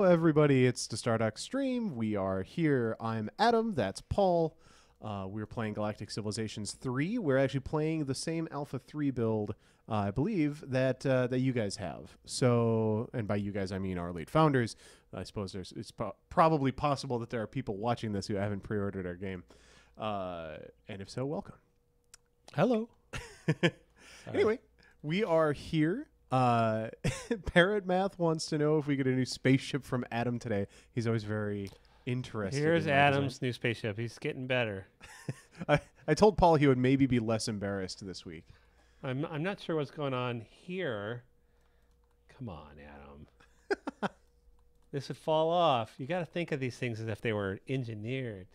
Hello, everybody. It's the Stardock stream. We are here. I'm Adam. That's Paul. We're playing Galactic Civilizations 3. We're actually playing the same Alpha 3 build, I believe, that you guys have. So, and by you guys, I mean our lead founders. I suppose it's probably possible that there are people watching this who haven't pre-ordered our game. And if so, welcome. Hello. Anyway, we are here. Parrot Math wants to know if we get a new spaceship from Adam today. He's always very interested. Here's in my Adam's design. new spaceship. He's getting better. I told Paul he would maybe be less embarrassed this week. I'm not sure what's going on here. Come on, Adam. This would fall off. You got to think of these things as if they were engineered.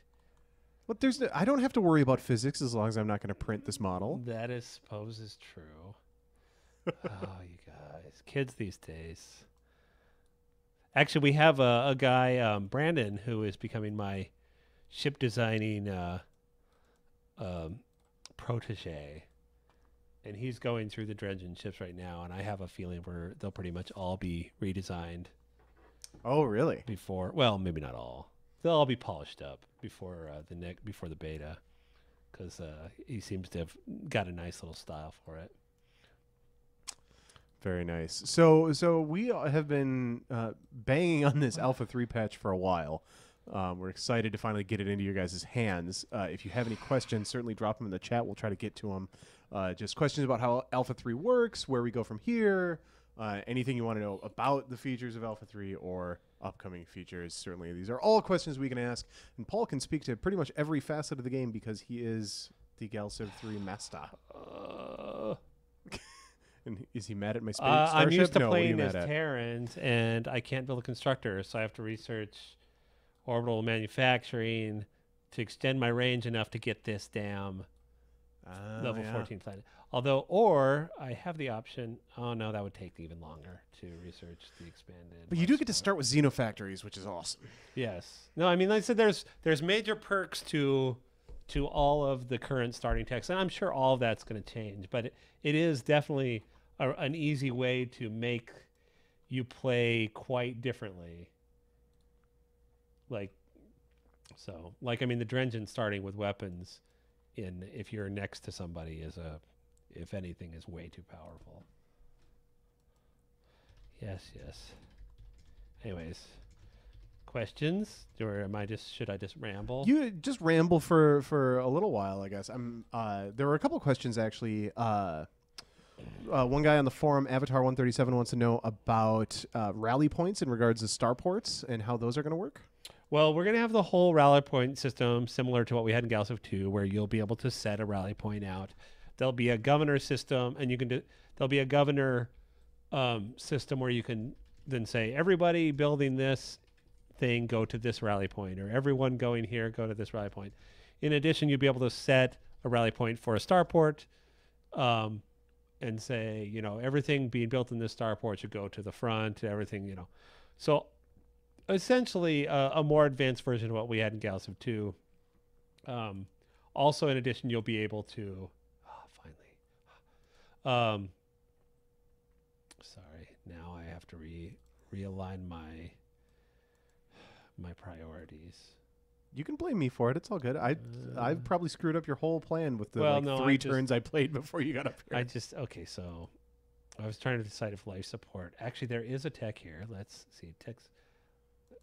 But I don't have to worry about physics as long as I'm not going to print this model. That is suppose is true. Oh, you guys, kids these days. Actually, we have a guy, Brandon, who is becoming my ship designing protege, and he's going through the dredging ships right now. And I have a feeling they'll pretty much all be redesigned Oh, really? before. Well, maybe not all. They'll all be polished up before the beta, because he seems to have got a nice little style for it. Very nice. So we have been banging on this Alpha 3 patch for a while. We're excited to finally get it into your guys' hands. If you have any questions, certainly drop them in the chat. We'll try to get to them. Just questions about how Alpha 3 works, where we go from here, anything you want to know about the features of Alpha 3 or upcoming features. Certainly, these are all questions we can ask. And Paul can speak to pretty much every facet of the game because he is the Galciv 3 master. And is he mad at my starship? I'm used to No, what are you playing as mad at? Terrans, and I can't build a constructor, so I have to research orbital manufacturing to extend my range enough to get this damn level 14 planet. Or I have the option. Oh no, that would take even longer to research the expanded. But you do get to start with Xenofactories, which is awesome. Yes. No, I mean, like I said, there's major perks to all of the current starting techs, and I'm sure all of that's going to change. But it is definitely an easy way to make you play quite differently. Like I mean, the Drengen starting with weapons if you're next to somebody if anything, is way too powerful. Yes. Anyways, questions, or should I just ramble? You just ramble for a little while, I guess. There were a couple questions actually. One guy on the forum, Avatar 137, wants to know about rally points in regards to starports and how those are going to work. Well, we're going to have the whole rally point system similar to what we had in Galciv 2, where you'll be able to set a rally point out. There'll be a governor system, and there'll be a governor system where you can then say, everybody building this thing, go to this rally point, or everyone going here, go to this rally point. In addition, you'll be able to set a rally point for a starport, and say, everything being built in this starport should go to the front, everything, So essentially a more advanced version of what we had in Galciv 2. Also, in addition, you'll be able to, finally, sorry, now I have to realign my priorities. You can blame me for it. It's all good. I've probably screwed up your whole plan with the three turns I played before you got up here. Okay, so I was trying to decide if life support. Actually, there is a tech here. Let's see. Tech's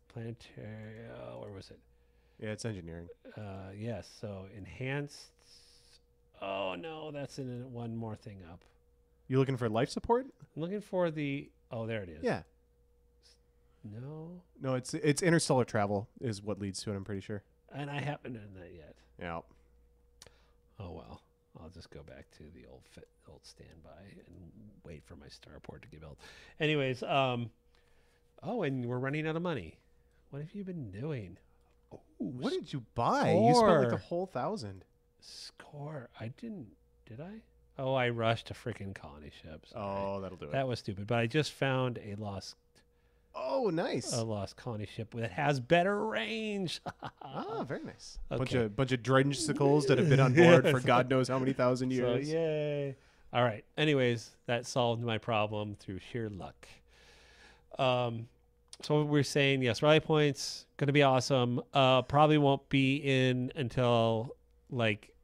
planetary. Where was it? Yeah, it's engineering. Yes. So enhanced. Oh no, that's in one more thing up. You looking for life support? I'm looking for the. Oh, there it is. Yeah. No, it's interstellar travel is what leads to it. I'm pretty sure. And I haven't done that yet. Yeah. Oh well, I'll just go back to the old standby and wait for my starport to get built. Anyways, and we're running out of money. What have you been doing? Ooh, what did you buy? You spent like the whole 1,000. Score. I didn't. Did I? Oh, I rushed a freaking colony ship. Sorry. Oh, that'll do it. That was stupid. But I just found a lost. Oh, nice. A lost colony ship that has better range. Very nice. Okay. Bunch of drengsicles that have been on board for God knows how many thousand years. So, yay. All right. Anyways, that solved my problem through sheer luck. So we're saying yes, rally points going to be awesome. Probably won't be in until like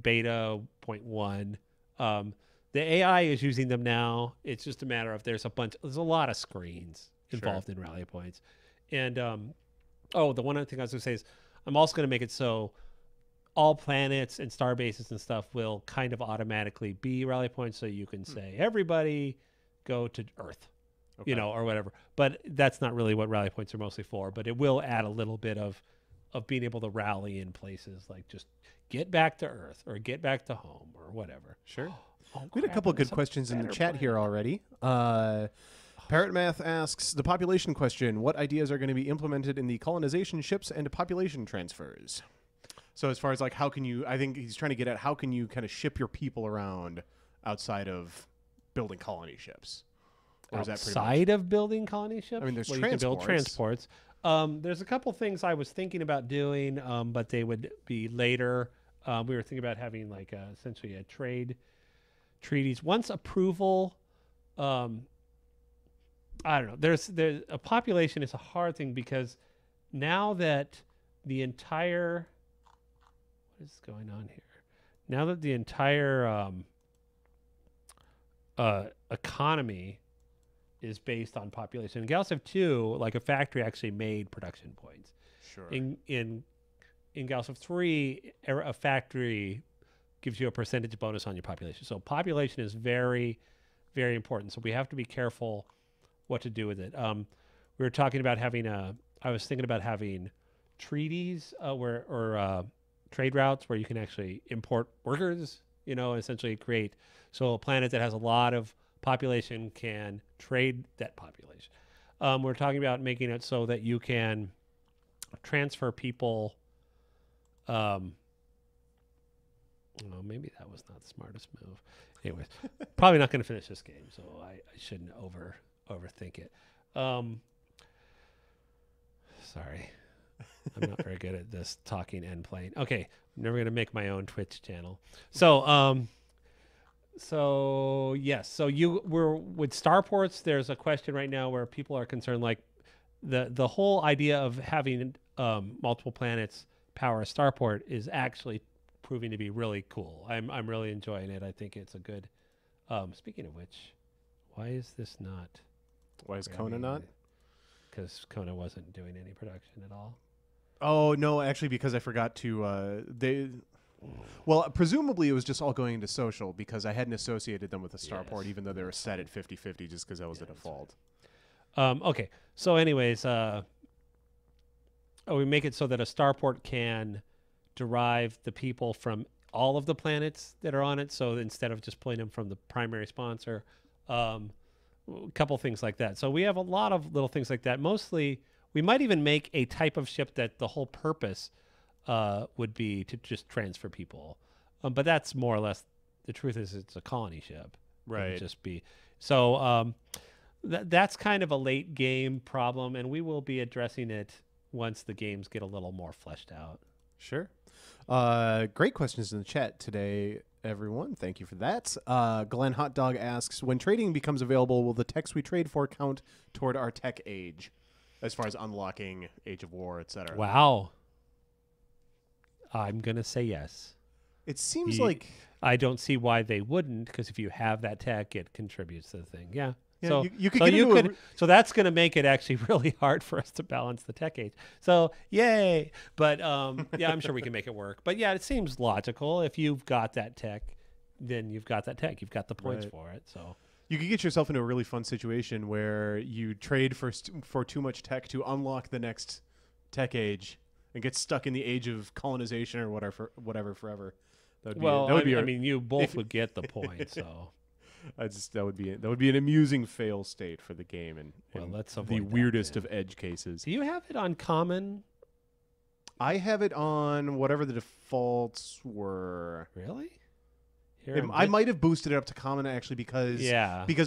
beta 0.1. The AI is using them now. It's just a matter of there's a lot of screens involved in rally points. And the one other thing I was going to say is I'm also going to make it so all planets and star bases and stuff will kind of automatically be rally points, so you can say everybody go to Earth. Okay. Or whatever. But that's not really what rally points are mostly for. But it will add a little bit of being able to rally in places like just get back to Earth or get back to home or whatever. Sure. Oh, We had a couple of good questions in the chat here already. Parrot Math asks the population question: what ideas are going to be implemented in the colonization ships and population transfers? So as far as like how can you? I think he's trying to get at how can you kind of ship your people around outside of building colony ships. Or is that pretty much? Outside of building colony ships? I mean, there's You can build transports. There's a couple things I was thinking about doing, but they would be later. We were thinking about having like essentially a treaties. Once approval, I don't know. There's a population is a hard thing because now that the entire what is going on here? Now that the entire economy is based on population. In Galaxy 2, like a factory actually made production points. Sure. In Galaxy 3, a factory gives you a percentage bonus on your population. So population is very, very important. So we have to be careful what to do with it. We were talking about I was thinking about having treaties or trade routes where you can actually import workers, and essentially create. So a planet that has a lot of population can trade that population. We're talking about making it so that you can transfer people. Maybe that was not the smartest move. Anyways, probably not going to finish this game, so I shouldn't overthink it. Sorry. I'm not very good at this talking and playing. Okay, I'm never going to make my own Twitch channel. So yes, so we're with starports. There's a question right now where people are concerned, like the whole idea of having multiple planets power a starport is actually proving to be really cool. I'm really enjoying it. I think it's a good. Speaking of which, why is this not? Why is Kona not? Because Kona wasn't doing any production at all. Oh no, actually, because I forgot to Well, presumably it was just all going into social because I hadn't associated them with a starport, even though they were set at 50-50 just because that was the default. Okay, so anyways, we make it so that a starport can derive the people from all of the planets that are on it. So instead of just pulling them from the primary sponsor, a couple things like that. So we have a lot of little things like that. Mostly, we might even make a type of ship that the whole purpose would be to just transfer people. But that's more or less, the truth is it's a colony ship. Right. It would just be. So that's kind of a late game problem, and we will be addressing it once the games get a little more fleshed out. Sure. Great questions in the chat today, everyone. Thank you for that. Glenn Hot Dog asks, when trading becomes available, will the techs we trade for count toward our tech age, as far as unlocking Age of War, etc.? Wow. I'm going to say yes. It seems like... I don't see why they wouldn't, because if you have that tech, it contributes to the thing. Yeah. Yeah, so you could so that's going to make it actually really hard for us to balance the tech age. So yay! But yeah, I'm sure we can make it work. But yeah, it seems logical. If you've got that tech, then you've got that tech. You've got the points for it. So you could get yourself into a really fun situation where you trade for too much tech to unlock the next tech age and get stuck in the age of colonization or whatever forever. That would be I mean, you both would get the point. So. That would be an amusing fail state for the game and let's the weirdest of edge cases. Do you have it on common? I have it on whatever the defaults were. Really? I might have boosted it up to common actually because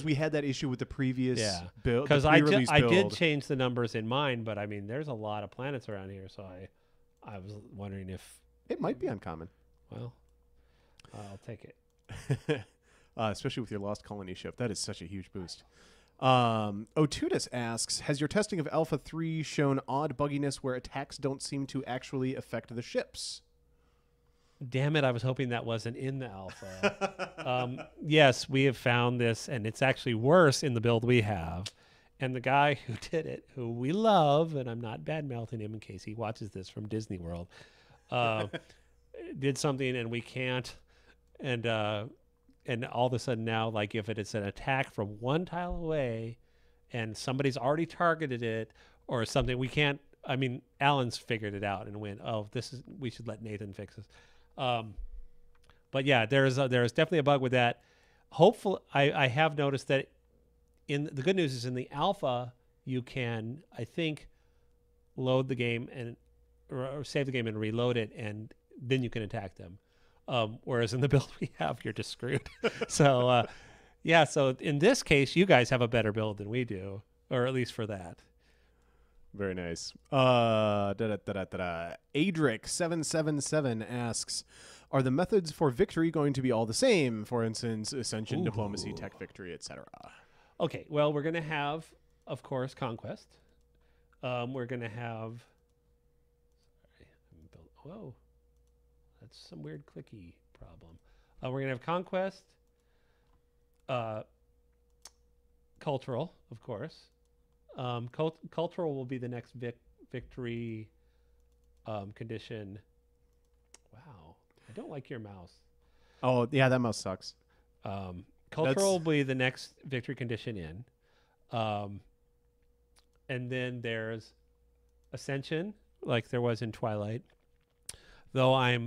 we had that issue with the previous build. Because I did change the numbers in mine, but I mean, there's a lot of planets around here, so I was wondering if it might be on common. Well, I'll take it. Especially with your Lost Colony ship. That is such a huge boost. Otutus asks, has your testing of Alpha 3 shown odd bugginess where attacks don't seem to actually affect the ships? Damn it, I was hoping that wasn't in the alpha. Yes, we have found this, and it's actually worse in the build we have. And the guy who did it, who we love, and I'm not bad-mouthing him in case he watches this from Disney World, did something, and we can't. And all of a sudden now, like if it is an attack from one tile away, and somebody's already targeted it or something, we can't. I mean, Alan's figured it out and went, oh, we should let Nathan fix this. But yeah, there is definitely a bug with that. Hopefully, I have noticed that the good news is in the alpha, you can, I think, load the game or save the game and reload it, and then you can attack them. Whereas in the build we have, you're just screwed. So, yeah. So in this case, you guys have a better build than we do, or at least for that. Very nice. Adric777 asks, are the methods for victory going to be all the same? For instance, ascension, diplomacy, tech victory, etc. Okay, well, we're going to have, of course, conquest. We're going to have... Sorry, whoa. That's some weird clicky problem. We're going to have conquest, cultural, of course. Cultural will be the next victory condition. Wow. I don't like your mouse. Oh, yeah, that mouse sucks. Cultural will be the next victory condition in. And then there's Ascension, like there was in Twilight. Though I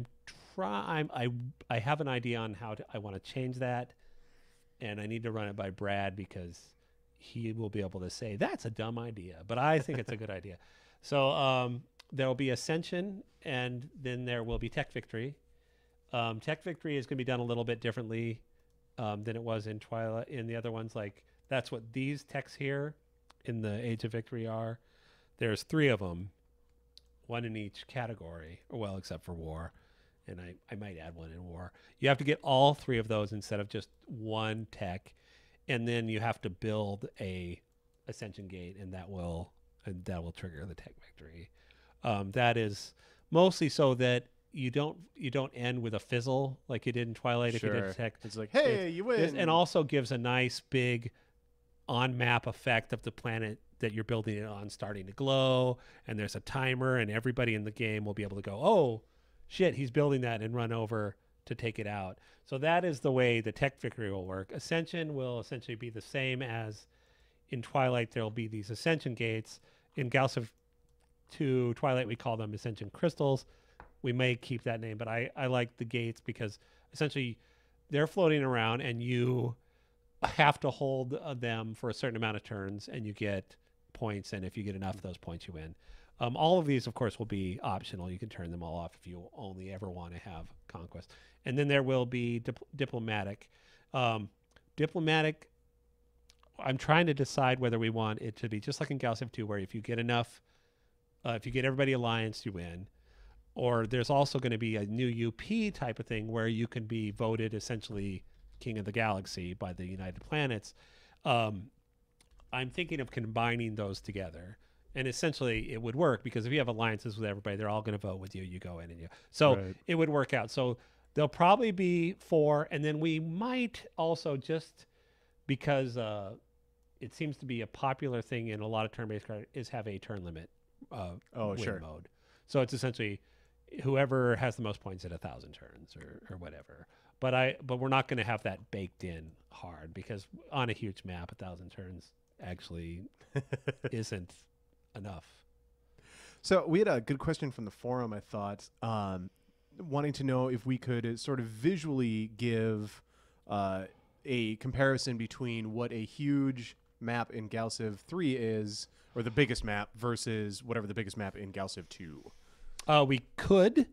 have an idea on how I want to change that, and I need to run it by Brad because he will be able to say that's a dumb idea, but I think it's a good idea. So there will be Ascension, and then there will be Tech Victory. Tech Victory is going to be done a little bit differently than it was in Twilight. In the other ones, like that's what these techs here in the Age of Victory are. There's 3 of them, one in each category, or well, except for War. And I might add one in War. You have to get all 3 of those instead of just one tech. And then you have to build a Ascension Gate, and that will trigger the Tech Victory. That is mostly so that you don't end with a fizzle like you did in Twilight. Sure. If you did a tech. It's like, hey, you win. And also gives a nice big on-map effect of the planet that you're building it on starting to glow, and there's a timer, and everybody in the game will be able to go, oh, shit, he's building that, and run over to take it out. So that is the way the Tech Victory will work. Ascension will essentially be the same as in Twilight. There'll be these Ascension Gates. In Gauss of 2 Twilight, we call them Ascension Crystals. We may keep that name, but I like the gates because essentially they're floating around, and you have to hold them for a certain amount of turns, and you get points, and if you get enough of those points, you win. All of these, of course, will be optional. You can turn them all off if you only ever want to have conquest. And then there will be diplomatic. Diplomatic, I'm trying to decide whether we want it to be just like in Gauss of 2, where if you get enough, if you get everybody alliance, you win. Or there's also going to be a new UP type of thing where you can be voted essentially King of the Galaxy by the United Planets. I'm thinking of combining those together. And essentially it would work because if you have alliances with everybody, they're all going to vote with you. You go in and you. So Right. It would work out. So there'll probably be 4. And then we might also, just because it seems to be a popular thing in a lot of turn-based cards, is have a turn limit win sure. mode. So it's essentially whoever has the most points at 1,000 turns or whatever. But we're not going to have that baked in hard because on a huge map, 1,000 turns actually isn't enough. So we had a good question from the forum, I thought, wanting to know if we could sort of visually give a comparison between what a huge map in Galciv 3 is, or the biggest map, versus whatever the biggest map in Galciv 2. We could.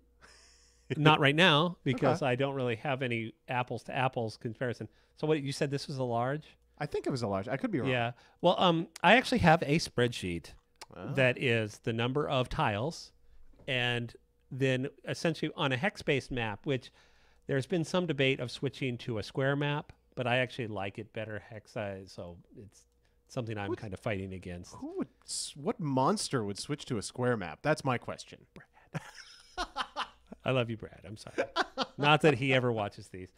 Not right now, because Okay. I don't really have any apples to apples comparison. So what you said, this was a large? I think it was a large. I could be wrong. Yeah. Well, I actually have a spreadsheet Oh. that is the number of tiles, and then essentially on a hex-based map, which there's been some debate of switching to a square map, but I actually like it better hex size, so it's something I'm kind of fighting against. What monster would switch to a square map? That's my question. I love you, Brad. I'm sorry. Not that he ever watches these.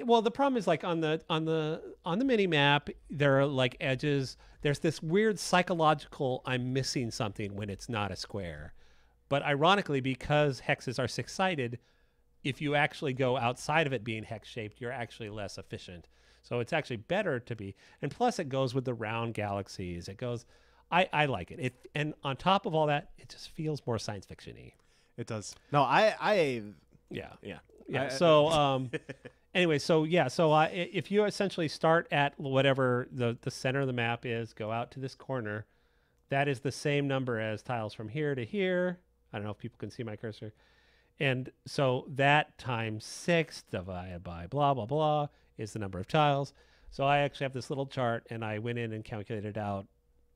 Well, the problem is like on the mini map, there are like edges. There's this weird psychological I'm missing something when it's not a square. But ironically, because hexes are six-sided, if you actually go outside of it being hex-shaped, you're actually less efficient. So it's actually better to be. And plus, it goes with the round galaxies. It goes. I like it. And on top of all that, it just feels more science fiction-y. It does. No, Yeah. So anyway, so if you essentially start at whatever the center of the map is, go out to this corner, that is the same number as tiles from here to here. I don't know if people can see my cursor. And so that times 6 divided by blah, blah, blah is the number of tiles. So I actually have this little chart, and I went in and calculated out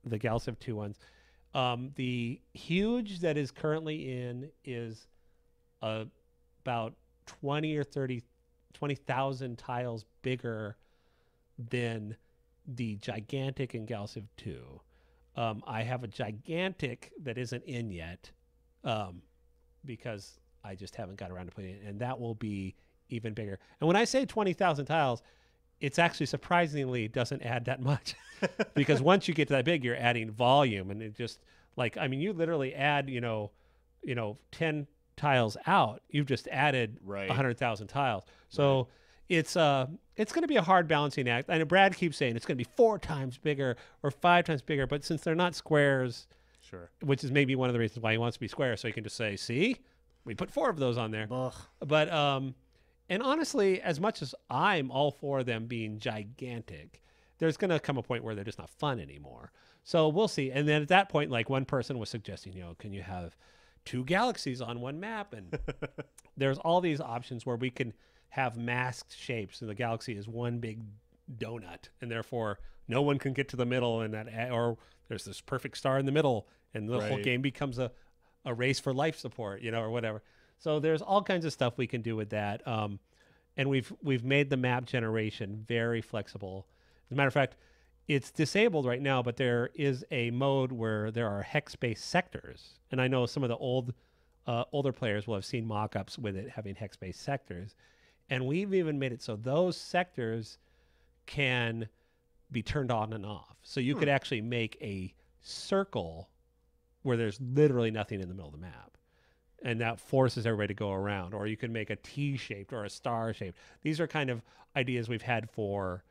the Galactic 2 ones. The huge that is currently in is about 20,000 tiles bigger than the gigantic in Galactic 2. I have a gigantic that isn't in yet because I just haven't got around to putting it in, and that will be even bigger. And when I say 20,000 tiles, it's actually surprisingly doesn't add that much because once you get to that big, you're adding volume, and it just like, I mean, you literally add, 10 tiles out, you've just added 100,000 tiles. So it's going to be a hard balancing act. I know Brad keeps saying it's going to be 4 times bigger or 5 times bigger, but since they're not squares, sure, which is maybe one of the reasons why he wants to be square, so he can just say, see, we put 4 of those on there. Ugh. But and honestly, as much as I'm all for them being gigantic, there's going to come a point where they're just not fun anymore. So we'll see. And then at that point, like one person was suggesting, can you have 2 galaxies on one map? And there's all these options where we can have masked shapes, and the galaxy is one big donut, and therefore no one can get to the middle, and or there's this perfect star in the middle, and the whole game becomes a race for life support, or whatever. So there's all kinds of stuff we can do with that. And we've made the map generation very flexible. As a matter of fact, it's disabled right now, but there is a mode where there are hex-based sectors. And I know some of the older players will have seen mock-ups with it having hex-based sectors. And we've even made it so those sectors can be turned on and off. So you could actually make a circle where there's literally nothing in the middle of the map. And that forces everybody to go around. Or you can make a T-shaped or a star-shaped. These are kind of ideas we've had for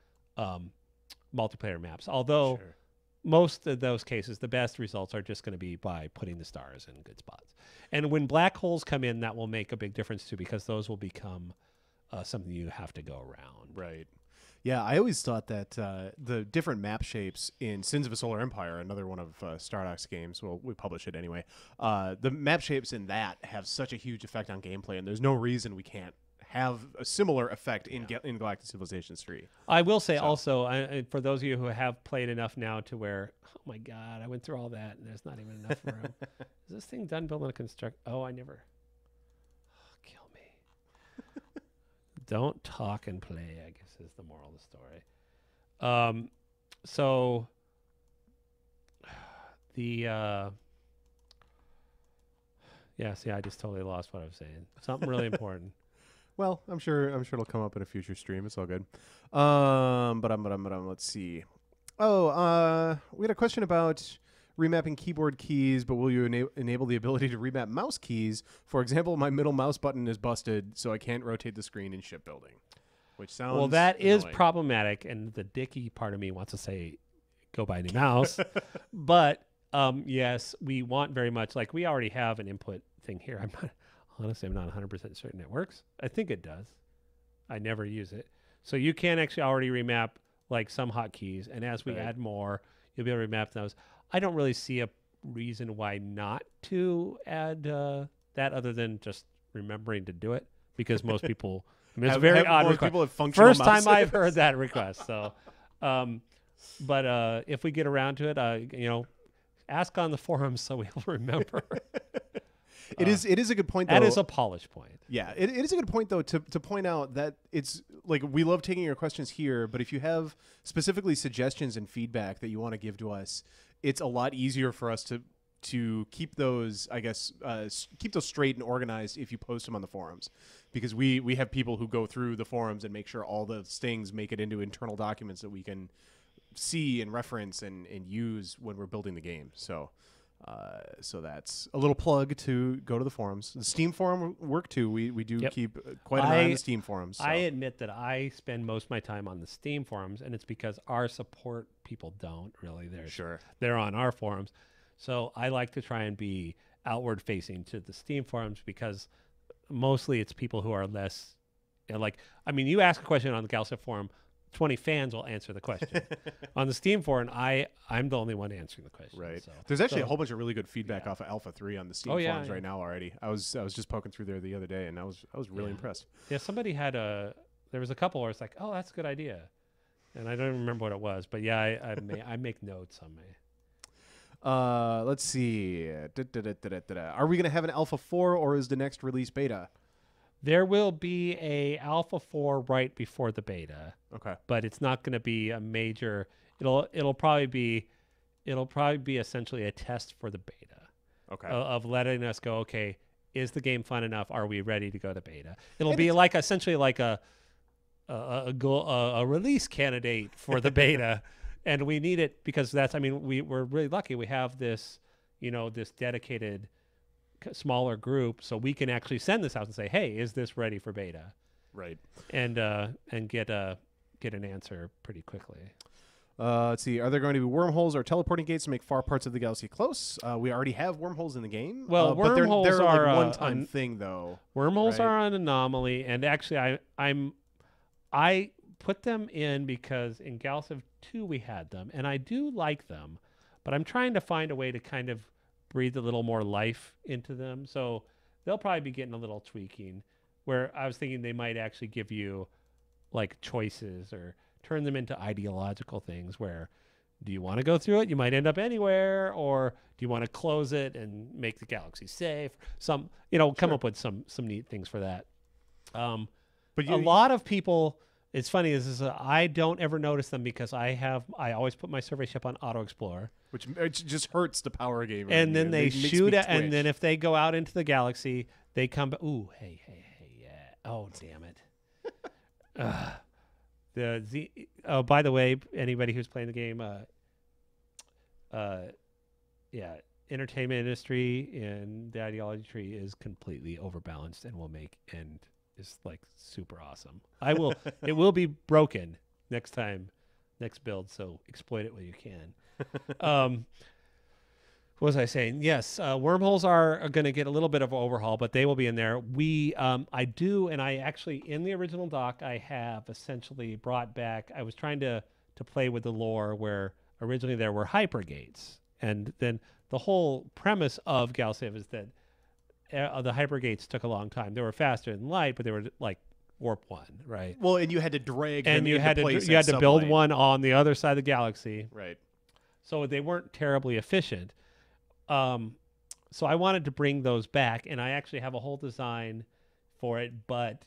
multiplayer maps. Although most of those cases, the best results are just going to be by putting the stars in good spots. And when black holes come in, that will make a big difference too, because those will become something you have to go around. Right. Yeah, I always thought that the different map shapes in Sins of a Solar Empire, another one of Stardock's games, well, we publish it anyway, the map shapes in that have such a huge effect on gameplay, and there's no reason we can't have a similar effect in Galactic Civilizations 3. I will say also, for those of you who have played enough now to where, oh my God, I went through all that, and there's not even enough room. Is this thing done building a construct? Oh, I never. Oh, kill me. Don't talk and play, I guess, is the moral of the story. So the see, I just totally lost what I was saying. Something really important. Well, I'm sure it'll come up in a future stream. It's all good. Let's see. We had a question about remapping keyboard keys, but will you enable the ability to remap mouse keys? For example, my middle mouse button is busted, so I can't rotate the screen in shipbuilding. Which sounds well, that annoying. is problematic, and the dicky part of me wants to say, go buy a new mouse. But yes, we want very much, like we already have an input thing here. I'm not 100% certain it works. I think it does. I never use it. So you can actually already remap like some hotkeys, and as we add more, you'll be able to remap those. I don't really see a reason why not to add that, other than just remembering to do it, because most people. I mean, it's a very odd request. First time I've heard that request. So, but if we get around to it, ask on the forums so we'll remember. It is a good point, though. That is a polish point. Yeah, it is a good point, though, to point out that it's like we love taking your questions here, but if you have specifically suggestions and feedback that you want to give to us, it's a lot easier for us to keep those, I guess, keep those straight and organized if you post them on the forums, because we have people who go through the forums and make sure all those things make it into internal documents that we can see and reference and use when we're building the game. So that's a little plug to go to the forums. The Steam forum work too. We do keep quite an eye on the Steam forums. So. I admit that I spend most of my time on the Steam forums, and it's because our support people don't really. They're on our forums. So I like to try and be outward facing to the Steam forums, because mostly it's people who are less you ask a question on the Galactic forum, 20 fans will answer the question. On the Steam forum, I'm the only one answering the question. Right. So, there's actually a whole bunch of really good feedback off of Alpha 3 on the Steam forums right now already. I was just poking through there the other day, and I was really impressed. Yeah, somebody had there was a couple where it's like, oh, that's a good idea. And I don't remember what it was, but yeah, I make notes on my. Let's see. Are we going to have an Alpha 4, or is the next release beta? There will be a Alpha 4 right before the beta. Okay. But it's not going to be a major. It'll probably be essentially a test for the beta. Okay. Of letting us go, okay, is the game fun enough? Are we ready to go to beta? It'll be like essentially like a release candidate for the beta. And we need it because we're really lucky. We have this, this dedicated smaller group, so we can actually send this out and say, hey, is this ready for beta? Right. And get an answer pretty quickly. Let's see. Are there going to be wormholes or teleporting gates to make far parts of the galaxy close? We already have wormholes in the game. Well, wormholes they're are like one-time thing, though. Wormholes are an anomaly, and actually, I put them in because in Galactic 2 we had them, and I do like them, but I'm trying to find a way to kind of breathe a little more life into them. So they'll probably be getting a little tweaking, where I was thinking they might actually give you like choices or turn them into ideological things where, do you want to go through it? You might end up anywhere, or do you want to close it and make the galaxy safe? Come up with some neat things for that. But a lot of people, it's funny, I don't ever notice them because I always put my survey ship on Auto Explorer, which just hurts the power game. And then they shoot it, and then if they go out into the galaxy, they come back. Ooh, hey, yeah. Oh, damn it. By the way, anybody who's playing the game, entertainment industry and the ideology tree is completely overbalanced and is like super awesome. It will be broken next build, so exploit it when you can. What was I saying? Yes, wormholes are going to get a little bit of overhaul, but they will be in there. I actually, in the original doc, I have essentially brought back, I was trying to play with the lore where originally there were hypergates. And then the whole premise of Galactic is that the hypergates took a long time. They were faster than light, but they were like warp 1, right? Well, and you had to drag them you into had place to you had to some build light. one on the other side of the galaxy, right? So they weren't terribly efficient. So I wanted to bring those back, and I actually have a whole design for it, but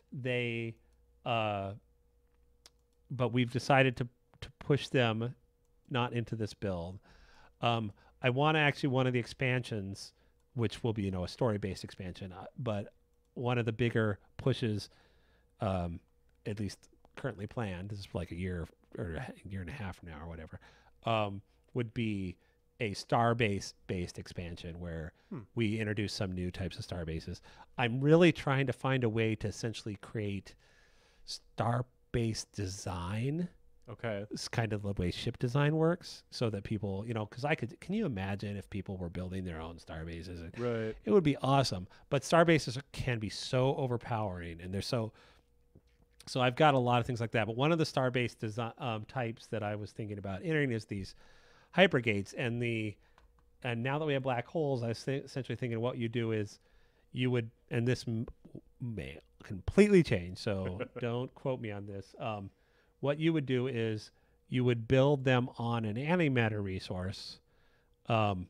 we've decided to push them not into this build. I want to actually one of the expansions, which will be a story-based expansion, but one of the bigger pushes, at least currently planned, this is like a year or a year and a half from now or whatever, would be a star-based expansion where we introduce some new types of star bases. I'm really trying to find a way to essentially create star-based design. Okay. It's kind of the way ship design works, so that people, because can you imagine if people were building their own star bases? Right. It would be awesome. But star bases can be so overpowering, and they're so I've got a lot of things like that. But one of the star-based design types that I was thinking about entering is these hypergates, and now that we have black holes, I was essentially thinking what you do is you would, and this may completely change, so don't quote me on this. What you would do is you would build them on an antimatter resource, and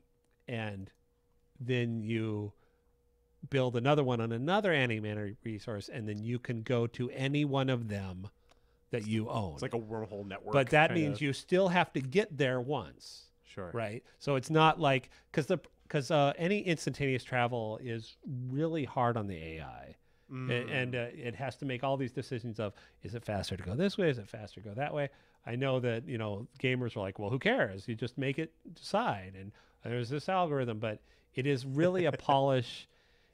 then you build another one on another antimatter resource, and then you can go to any one of them that you own. It's like a wormhole network. But that kinda. means you still have to get there once, Sure. right? So it's not like because any instantaneous travel is really hard on the AI. And it has to make all these decisions of, is it faster to go this way? Is it faster to go that way? I know that, gamers are like, well, who cares? You just make it decide. And there's this algorithm, but it is really a polish.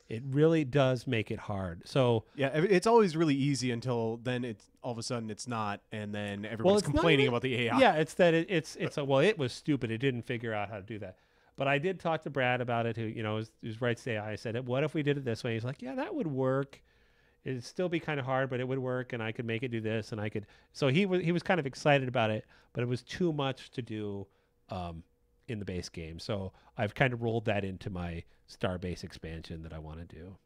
It really does make it hard. So yeah, it's always really easy until then it's all of a sudden it's not. And then everyone's complaining about the AI. Yeah, it's that well, it was stupid. It didn't figure out how to do that. But I did talk to Brad about it, who writes the AI. I said, what if we did it this way? He's like, yeah, that would work. It'd still be kind of hard, but it would work, and I could make it do this, and I could. So he was kind of excited about it, but it was too much to do in the base game. So I've kind of rolled that into my Starbase expansion that I want to do.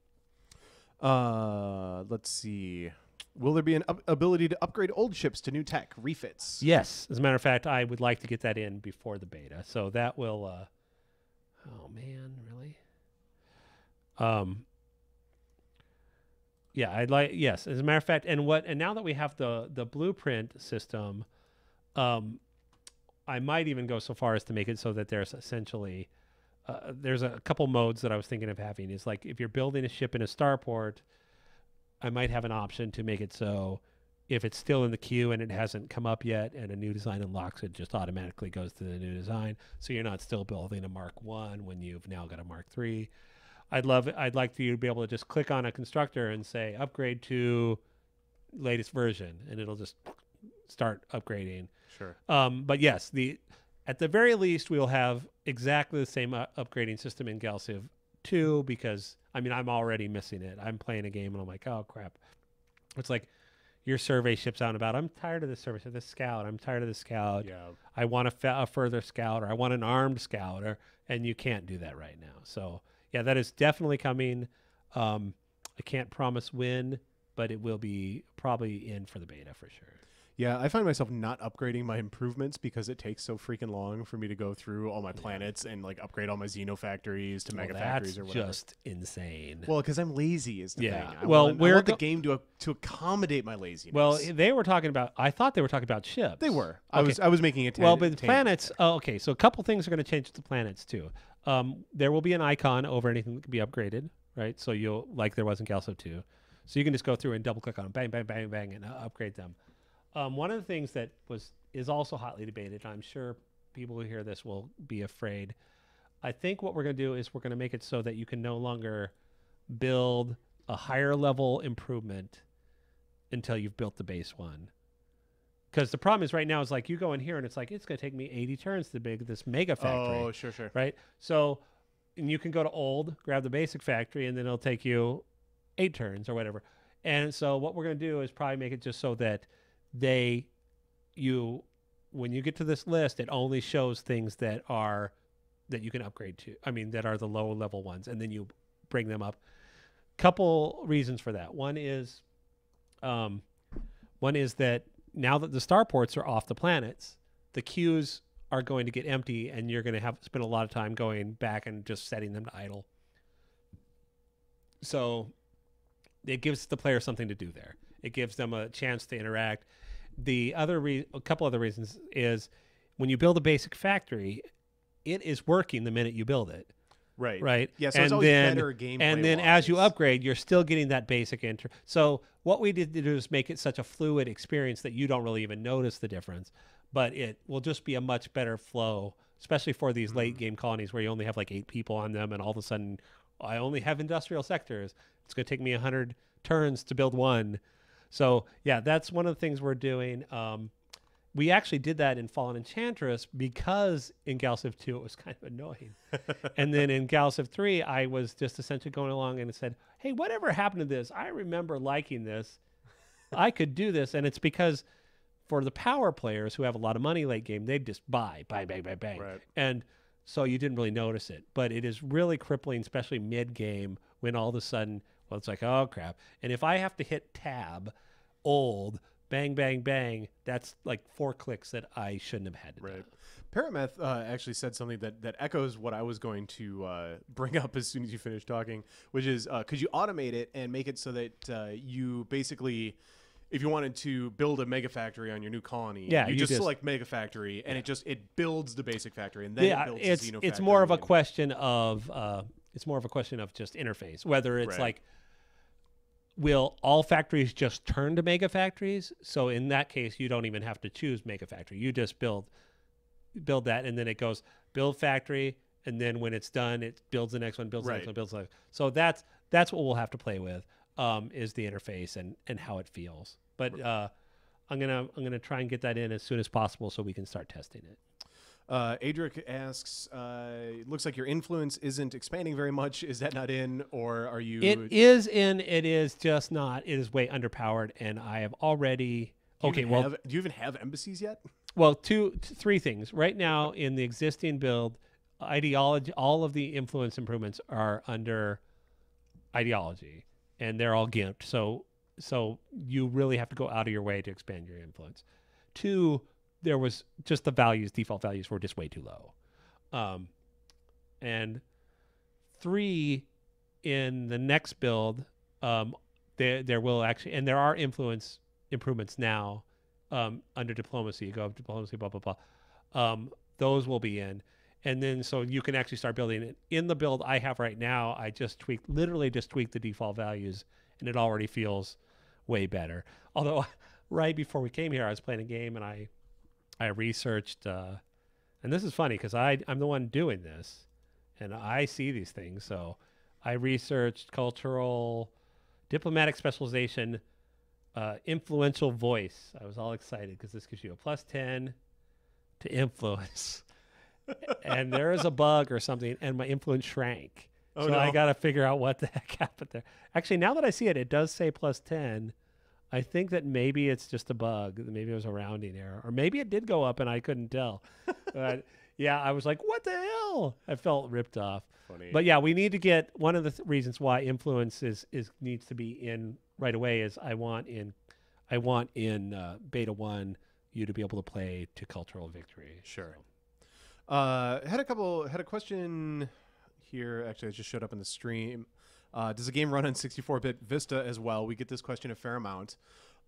Let's see. Will there be an ability to upgrade old ships to new tech, refits? Yes. As a matter of fact, I would like to get that in before the beta. So that will. Oh man, really? Yeah, I'd like. Yes, as a matter of fact, and now that we have the blueprint system, I might even go so far as to make it so that there's essentially there's a couple modes that I was thinking of having. Is like if you're building a ship in a starport, I might have an option to make it so if it's still in the queue and it hasn't come up yet and a new design unlocks, it just automatically goes to the new design. So you're not still building a Mark 1 when you've now got a Mark 3. I'd like for you to be able to just click on a constructor and say upgrade to latest version, and it'll just start upgrading. Sure. But yes, at the very least, we'll have exactly the same upgrading system in Galciv 2 because, I'm already missing it. I'm playing a game and I'm like, oh, crap. It's like your survey ship's out and about. I'm tired of this survey. The scout. I'm tired of the scout. Yeah. I want a further scout, or I want an armed scout, and you can't do that right now. So, yeah, that is definitely coming. I can't promise when, but it will be probably in for the beta for sure. Yeah, I find myself not upgrading my improvements because it takes so freaking long for me to go through all my planets and like upgrade all my Xeno factories to mega factories or whatever. Just insane. Well, because I'm lazy is the thing. I want the game to accommodate my laziness. Well, they were talking about. I thought they were talking about ships. They were. Okay. I was making it. Well, but the planets. Oh, okay. So a couple things are going to change with the planets too. There will be an icon over anything that can be upgraded, right? So you'll like there was in Galso 2. So you can just go through and double click on them, bang, bang, bang, bang, and upgrade them. One of the things that is also hotly debated, I'm sure people who hear this will be afraid. I think what we're going to do is we're going to make it so that you can no longer build a higher level improvement until you've built the base one. Because the problem is right now is like you go in here and it's like, it's going to take me 80 turns to build this mega factory. Oh, sure. Right? So, and you can go to old, grab the basic factory, and then it'll take you 8 turns or whatever. And so what we're going to do is probably make it just so that when you get to this list, it only shows things that you can upgrade to. That are the low level ones, and then you bring them up. Couple reasons for that. One is that now that the starports are off the planets, the queues are going to get empty, and you're going to have to spend a lot of time going back and just setting them to idle. So it gives the player something to do there. It gives them a chance to interact. The other a couple other reasons is when you build a basic factory, it is working the minute you build it. Right. Yeah, so it's always better gameplay. And then as you upgrade, you're still getting that basic So what we did to do is make it such a fluid experience that you don't really even notice the difference. But it will just be a much better flow, especially for these late game colonies where you only have like 8 people on them, and all of a sudden I only have industrial sectors. It's going to take me 100 turns to build one. So, yeah, that's one of the things we're doing. We actually did that in Fallen Enchantress because in Galciv 2 it was kind of annoying. And then in Galciv 3, I was just essentially going along and said, hey, whatever happened to this? I remember liking this. I could do this. And it's because for the power players who have a lot of money late game, they'd just buy, bang, bang, bang. Right. And so you didn't really notice it. But it is really crippling, especially mid-game, when all of a sudden, well, it's like, oh, crap. And if I have to hit tab, old, bang, bang, bang, that's like 4 clicks that I shouldn't have had to do. Parameth actually said something that echoes what I was going to bring up as soon as you finish talking, which is could you automate it and make it so that you basically if you wanted to build a mega factory on your new colony, Yeah, you you just just- select mega factory, and it builds the basic factory, and then it builds it's the xenofactory. it's more of a and- question of just interface, whether it's Right. like, will all factories just turn to mega factories? So in that case, you don't even have to choose mega factory. You just build that, and then it goes build factory, and then when it's done, it builds the next one, builds the next Right. one, builds the next. So that's what we'll have to play with, is the interface and how it feels. But I'm gonna try and get that in as soon as possible so we can start testing it. Adric asks, it looks like your influence isn't expanding very much. Is that not in, or are you? It is in. It is just not. It is way underpowered, and I have already. Do Okay, you even have embassies yet? well, three things right now in the existing build. Ideology. All of the influence improvements are under ideology, and they're all gimped. So you really have to go out of your way to expand your influence. 2, there was just the default values were just way too low. And 3, in the next build, there will actually, and there are influence improvements now under diplomacy. You go up diplomacy, blah, blah, blah. Those will be in. And then so you can actually start building it. In the build I have right now, I literally just tweaked the default values, and it already feels way better. Although right before we came here, I was playing a game, and I researched, and this is funny because I'm the one doing this, and I see these things. So I researched cultural diplomatic specialization, influential voice. I was all excited because this gives you a +10 to influence. And there is a bug or something, and my influence shrank. Oh, so no. I got to figure out what the heck happened there. Actually, now that I see it, it does say +10. I think that maybe it's just a bug. Maybe it was a rounding error, or maybe it did go up and I couldn't tell. But yeah, I was like, "What the hell?" I felt ripped off. Funny. But yeah, we need to get one of the reasons why influence needs to be in right away is I want in beta 1 you to be able to play to cultural victory. Sure. Had a question here. Actually, it just showed up in the stream. Does the game run on 64-bit Vista as well? We get this question a fair amount.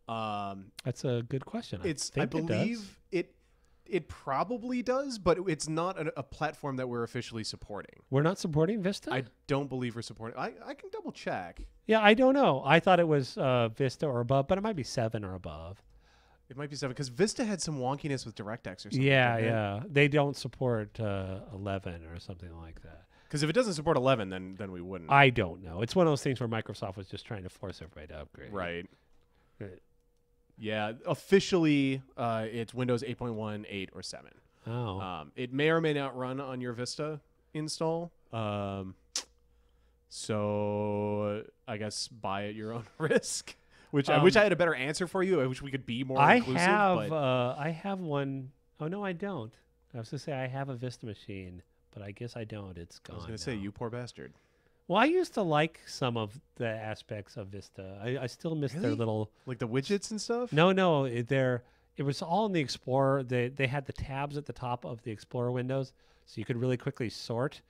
That's a good question. I believe it probably does, but it's not a platform that we're officially supporting. We're not supporting Vista? I don't believe we're supporting. I can double check. Yeah, I don't know. I thought it was Vista or above, but it might be 7 or above. It might be 7 because Vista had some wonkiness with DirectX or something. Yeah, didn't it? yeah. They don't support 11 or something like that. Because if it doesn't support 11, then we wouldn't. I don't know. It's one of those things where Microsoft was just trying to force everybody to upgrade. Right. Right. Yeah. Officially, it's Windows 8.1, 8, or 7. Oh. It may or may not run on your Vista install. So I guess buy at your own risk. Which I wish I had a better answer for you. I wish we could be more inclusive. I have one. Oh no, I don't. I was gonna say I have a Vista machine, but I guess I don't. It's gone. I was going to say, you poor bastard. Well, I used to like some of the aspects of Vista. I still miss their Really? little. Like the widgets and stuff? No, it was all in the Explorer. They had the tabs at the top of the Explorer windows, so you could really quickly sort.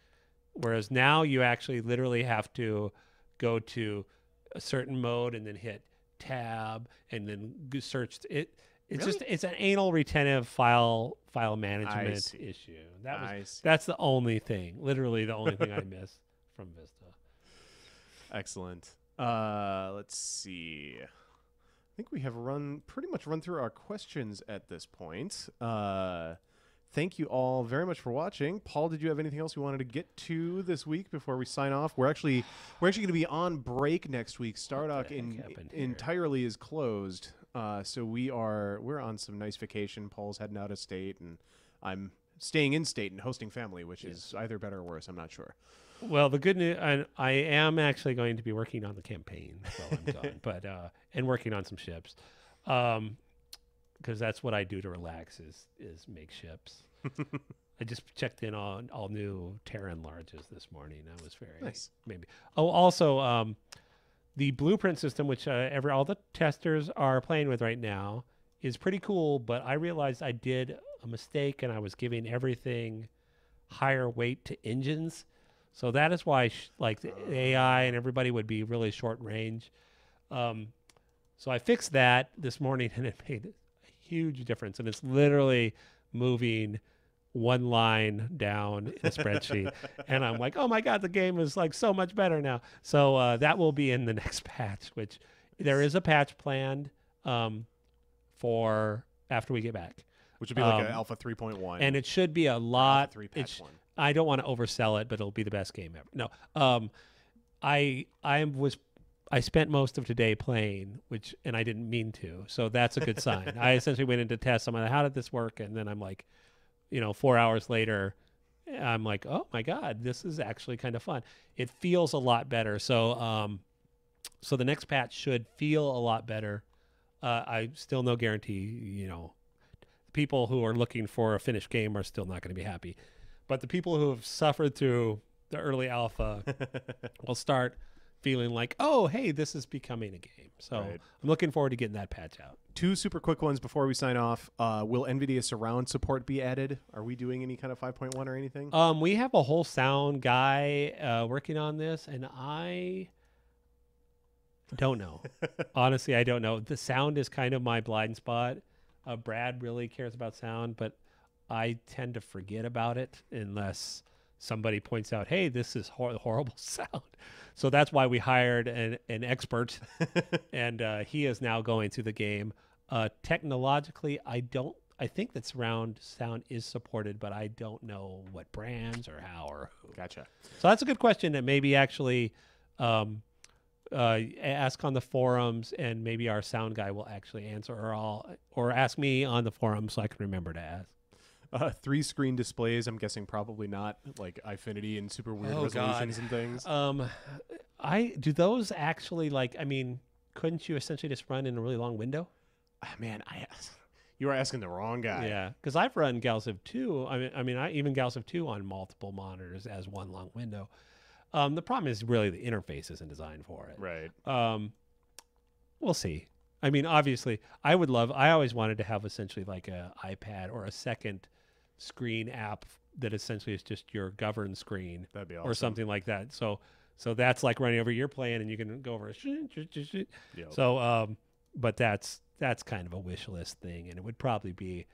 Whereas now you actually literally have to go to a certain mode and then hit tab and then search it. It's Really? it's an anal retentive file management see. issue. I see. That's the only thing, literally the only thing I miss from Vista. Excellent. Let's see. I think we have pretty much run through our questions at this point. Thank you all very much for watching. Paul, did you have anything else you wanted to get to this week before we sign off? We're actually going to be on break next week. Stardock entirely is closed, so we're on some nice vacation. Paul's heading out of state, and I'm staying in state and hosting family, which is either better or worse. I'm not sure. Well, the good news, I am actually going to be working on the campaign while I'm gone, but and working on some ships. Because that's what I do to relax is make ships. I just checked in on all new Terran larges this morning. That was very nice. Maybe. Oh, also, the blueprint system, which all the testers are playing with right now, is pretty cool. But I realized I did a mistake, and I was giving everything higher weight to engines. So that is why, the AI and everybody would be really short range. So I fixed that this morning, and it made a huge difference. And it's literally moving one line down in a spreadsheet. And I'm like, oh my God, the game is like so much better now. So that will be in the next patch, which there is a patch planned for after we get back. Which would be like an Alpha 3.1. And it should be a lot. Alpha 3 patch 1. I don't want to oversell it, but it'll be the best game ever. No. I spent most of today playing, and I didn't mean to. So that's a good sign. I essentially went into test. I'm like, how did this work? And then I'm like, 4 hours later, I'm like, oh my God, this is actually kind of fun. It feels a lot better. So the next patch should feel a lot better. I still no guarantee, people who are looking for a finished game are still not going to be happy. But the people who have suffered through the early alpha will start feeling like, oh, hey, this is becoming a game. So right. I'm looking forward to getting that patch out. 2 super quick ones before we sign off. Will NVIDIA surround support be added? Are we doing any kind of 5.1 or anything? We have a whole sound guy working on this, and I don't know. Honestly, I don't know. The sound is kind of my blind spot. Brad really cares about sound, but I tend to forget about it unless somebody points out, hey, this is horrible sound. So that's why we hired an expert, and he is now going through the game. Technologically, I think that surround sound is supported, but I don't know what brands or how or who. Gotcha. So that's a good question that maybe actually ask on the forums, and maybe our sound guy will actually answer, or ask me on the forums so I can remember to ask. 3 screen displays, I'm guessing probably not, like Eyefinity and super weird resolutions and things. Do those actually, couldn't you essentially just run in a really long window? Man, you are asking the wrong guy. Yeah, because I've run Galactic 2. I even Galactic 2 on multiple monitors as one long window. The problem is really the interface isn't designed for it. Right. We'll see. Obviously, I always wanted to have essentially like a iPad or a second screen app that essentially is just your govern screen. That'd be awesome. Or something like that. So that's like running over your plan, and you can go over. Yep. So, but that's kind of a wish list thing, and it would probably be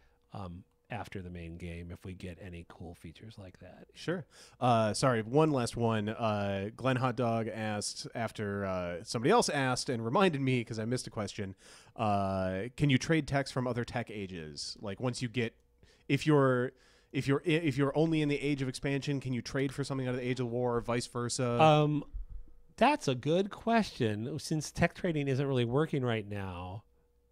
after the main game if we get any cool features like that. Sure. Sorry, one last one. Glenn Hot Dog asked after somebody else asked and reminded me because I missed a question. Can you trade techs from other tech ages? Like once you get, if you're only in the age of expansion, can you trade for something out of the age of war or vice versa? That's a good question. Since tech trading isn't really working right now.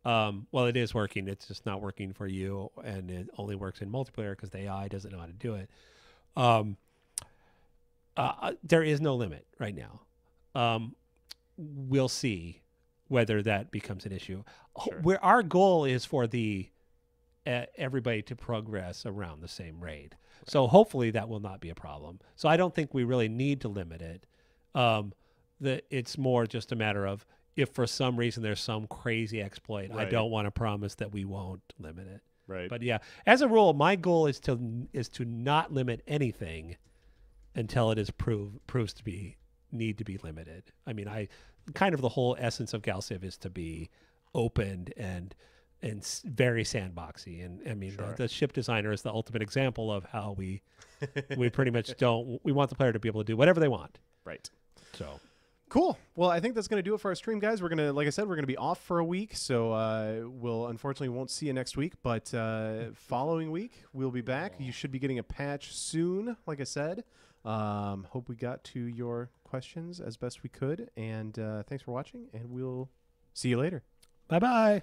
Well, it is working. It's just not working for you, and it only works in multiplayer because the AI doesn't know how to do it. There is no limit right now. We'll see whether that becomes an issue. Sure. Where our goal is for everybody to progress around the same rate. Right. So hopefully that will not be a problem. So I don't think we really need to limit it. It's more just a matter of, if for some reason there's some crazy exploit, right. I don't want to promise that we won't limit it. Right. But yeah, as a rule, my goal is to not limit anything until it is proves to need to be limited. Kind of the whole essence of GalCiv is to be opened and very sandboxy. And sure. the ship designer is the ultimate example of how we pretty much we want the player to be able to do whatever they want. Right. So. Cool. Well, I think that's going to do it for our stream, guys. We're going to, like I said, we're going to be off for a week, so we'll unfortunately won't see you next week, but following week we'll be back. You should be getting a patch soon, like I said. Hope we got to your questions as best we could, and thanks for watching, and we'll see you later. Bye-bye.